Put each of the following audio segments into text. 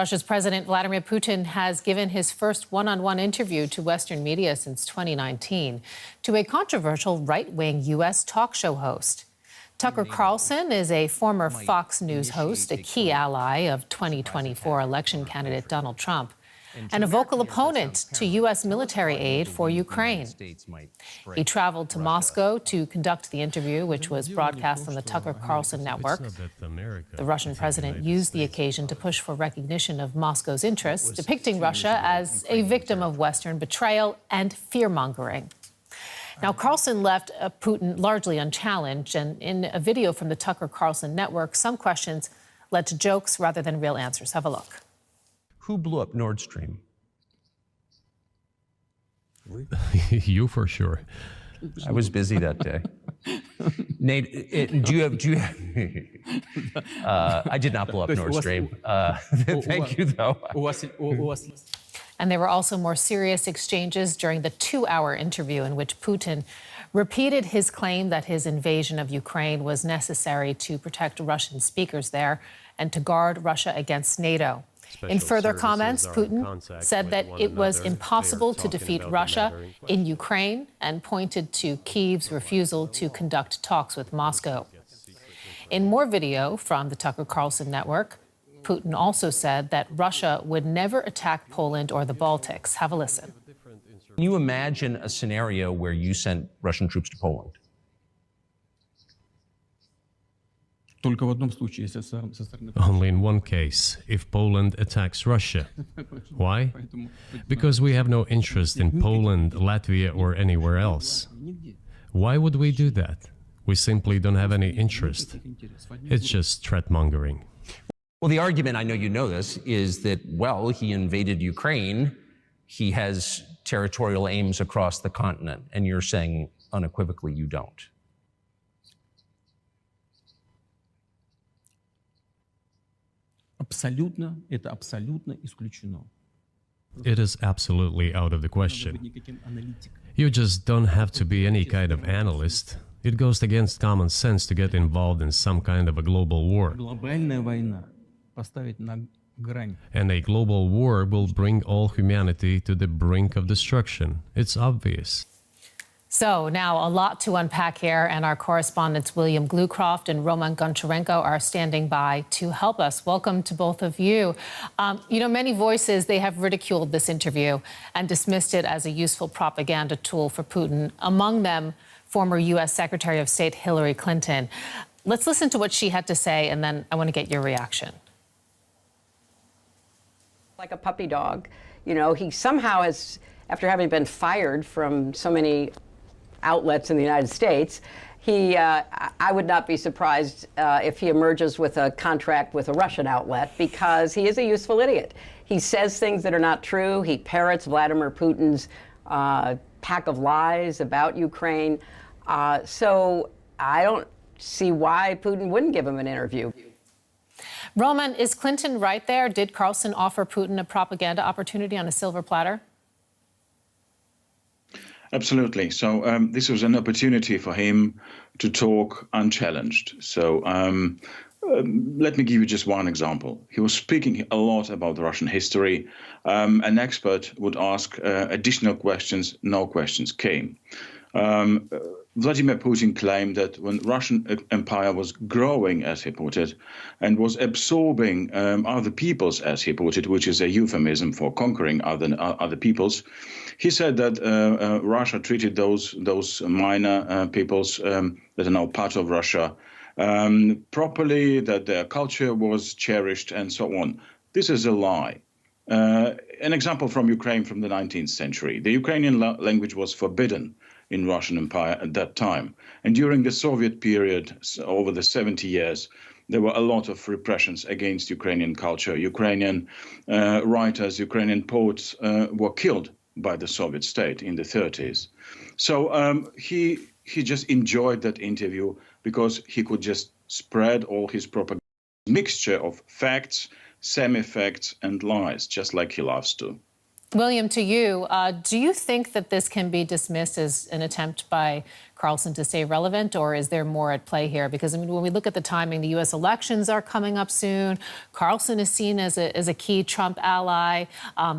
Russia's President Vladimir Putin has given his first one-on-one interview to Western media since 2019 to a controversial right-wing U.S. talk show host. Tucker Carlson is a former Fox News host, a key ally of 2024 election candidate Donald Trump, and a vocal opponent to U.S. military aid for Ukraine. He traveled to Moscow to conduct the interview, which was broadcast on the Tucker Carlson Network. The Russian president used the occasion to push for recognition of Moscow's interests, depicting Russia as a victim of Western betrayal and fearmongering. Now, Carlson left Putin largely unchallenged, and in a video from the Tucker Carlson Network, some questions led to jokes rather than real answers. Have a look. Who blew up Nord Stream? You for sure. I was busy that day. Nate, do you have I did not blow up Nord Stream. Thank you, though. And there were also more serious exchanges during the 2-hour interview in which Putin repeated his claim that his invasion of Ukraine was necessary to protect Russian speakers there and to guard Russia against NATO. In further comments, Putin said that it was impossible to defeat Russia in Ukraine and pointed to Kyiv's refusal to conduct talks with Moscow. In more video from the Tucker Carlson Network, Putin also said that Russia would never attack Poland or the Baltics. Have a listen. Can you imagine a scenario where you sent Russian troops to Poland? Only in one case, if Poland attacks Russia. Why? Because we have no interest in Poland, Latvia, or anywhere else. Why would we do that? We simply don't have any interest. It's just threat-mongering. Well, the argument, I know you know this, is that, well, he invaded Ukraine. He has territorial aims across the continent, and you're saying unequivocally you don't. It is absolutely out of the question. You just don't have to be any kind of analyst. It goes against common sense to get involved in some kind of a global war. And a global war will bring all humanity to the brink of destruction. It's obvious. So now a lot to unpack here, and our correspondents William Glucroft and Roman Goncharenko are standing by to help us. Welcome to both of you. You know, many voices, they have ridiculed this interview and dismissed it as a useful propaganda tool for Putin, among them former U.S. Secretary of State Hillary Clinton. Let's listen to what she had to say, and then I want to get your reaction. Like a puppy dog. You know, he somehow has, after having been fired from so many outlets in the United States, I would not be surprised if he emerges with a contract with a Russian outlet, because he is a useful idiot. He says things that are not true. He parrots Vladimir Putin's pack of lies about Ukraine. So I don't see why Putin wouldn't give him an interview. Roman, is Clinton right there? Did Carlson offer Putin a propaganda opportunity on a silver platter? Absolutely. So this was an opportunity for him to talk unchallenged. So let me give you just one example. He was speaking a lot about Russian history. An expert would ask additional questions. No questions came. Vladimir Putin claimed that when Russian empire was growing, as he put it, and was absorbing other peoples, as he put it, which is a euphemism for conquering other peoples, he said that Russia treated those minor peoples that are now part of Russia properly, that their culture was cherished, and so on. This is a lie. An example from Ukraine from the 19th century. The Ukrainian language was forbidden in Russian Empire at that time. And during the Soviet period, over the 70 years, there were a lot of repressions against Ukrainian culture. Ukrainian writers, Ukrainian poets were killed by the Soviet state in the 30s. So he just enjoyed that interview because he could just spread all his propaganda, mixture of facts, semi-facts, and lies, just like he loves to. William, to you, do you think that this can be dismissed as an attempt by Carlson to stay relevant, or is there more at play here? Because, I mean, when we look at the timing, the U.S. elections are coming up soon. Carlson is seen as a key Trump ally.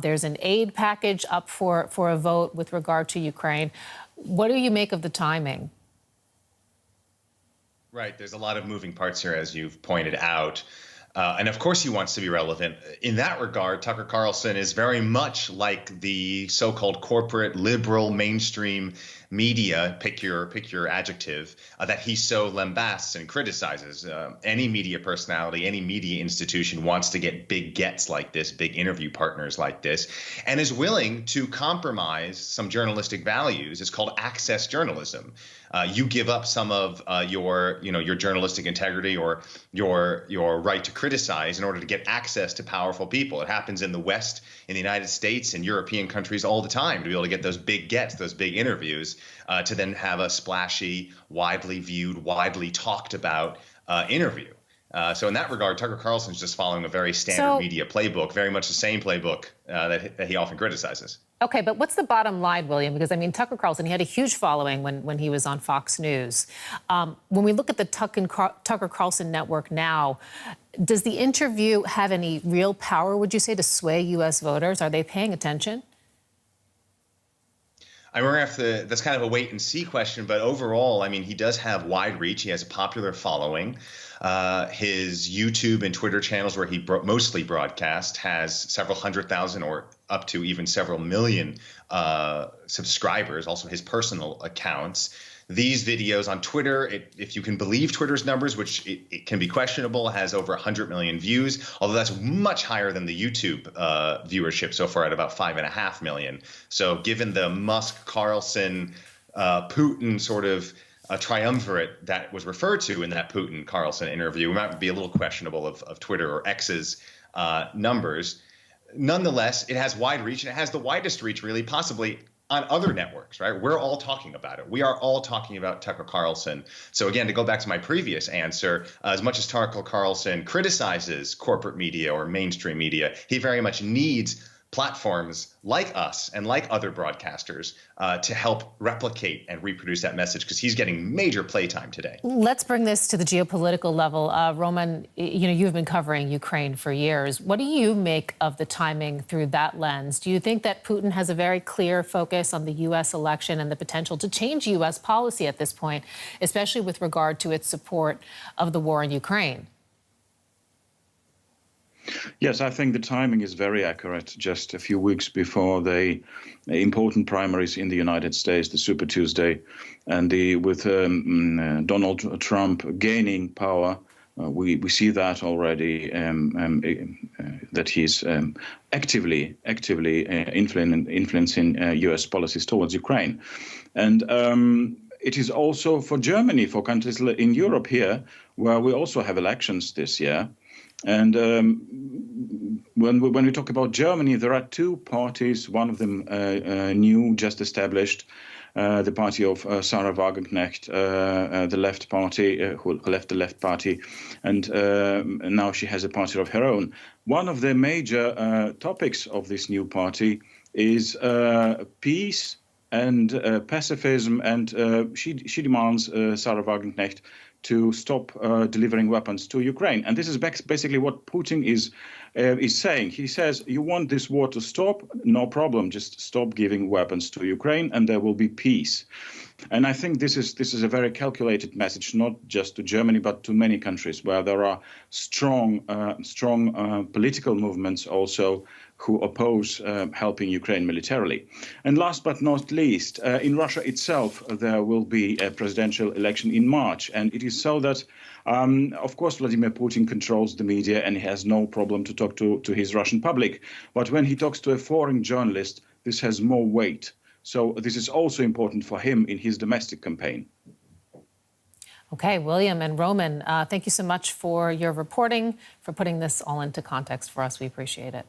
There's an aid package up for a vote with regard to Ukraine. What do you make of the timing? Right. There's a lot of moving parts here, as you've pointed out. And of course he wants to be relevant. In that regard, Tucker Carlson is very much like the so-called corporate liberal mainstream media, pick your adjective, that he so lambasts and criticizes. Any media personality, any media institution wants to get big gets like this, big interview partners like this, and is willing to compromise some journalistic values. It's called access journalism. You give up some of your journalistic integrity or your right to criticize in order to get access to powerful people. It happens in the West, in the United States, in European countries all the time to be able to get those big gets, those big interviews, to then have a splashy, widely viewed, widely talked about interview. So in that regard, Tucker Carlson's just following a very standard media playbook, very much the same playbook that he often criticizes. Okay, but what's the bottom line, William? Because, I mean, Tucker Carlson, he had a huge following when he was on Fox News. When we look at the Tucker Carlson Network now, does the interview have any real power, would you say, to sway U.S. voters? Are they paying attention? I mean, we're gonna have to, that's kind of a wait and see question, but overall, I mean, he does have wide reach. He has a popular following. His YouTube and Twitter channels, where he mostly broadcast, has several 100,000 or up to even several million subscribers, also his personal accounts. These videos on Twitter, if you can believe Twitter's numbers, which it can be questionable, has over 100 million views, although that's much higher than the YouTube viewership so far at about 5.5 million. So given the Musk, Carlson, Putin sort of triumvirate that was referred to in that Putin-Carlson interview, it might be a little questionable of Twitter or X's numbers. Nonetheless, it has wide reach, and it has the widest reach, really, possibly on other networks, right? We're all talking about it. We are all talking about Tucker Carlson. So again, to go back to my previous answer, as much as Tucker Carlson criticizes corporate media or mainstream media, he very much needs platforms like us and like other broadcasters to help replicate and reproduce that message, because he's getting major playtime today. Let's bring this to the geopolitical level. Roman, you've been covering Ukraine for years. What do you make of the timing through that lens? Do you think that Putin has a very clear focus on the U.S. election and the potential to change U.S. policy at this point, especially with regard to its support of the war in Ukraine? Yes, I think the timing is very accurate. Just a few weeks before the important primaries in the United States, the Super Tuesday, and with Donald Trump gaining power, we see that already, that he's actively influencing U.S. policies towards Ukraine. And it is also for Germany, for countries in Europe here, where we also have elections this year. And when we talk about Germany, there are two parties, one of them new, just established, the party of Sarah Wagenknecht, the left party, who left the left party, and now she has a party of her own. One of the major topics of this new party is peace and pacifism, and she demands, Sarah Wagenknecht, to stop delivering weapons to Ukraine. And this is basically what Putin is saying. He says, you want this war to stop? No problem. Just stop giving weapons to Ukraine and there will be peace. And I think this is a very calculated message, not just to Germany, but to many countries where there are strong political movements also who oppose helping Ukraine militarily. And last but not least, in Russia itself, there will be a presidential election in March. And it is so that, of course, Vladimir Putin controls the media and he has no problem to talk to his Russian public. But when he talks to a foreign journalist, this has more weight. So this is also important for him in his domestic campaign. Okay, William and Roman, thank you so much for your reporting, for putting this all into context for us. We appreciate it.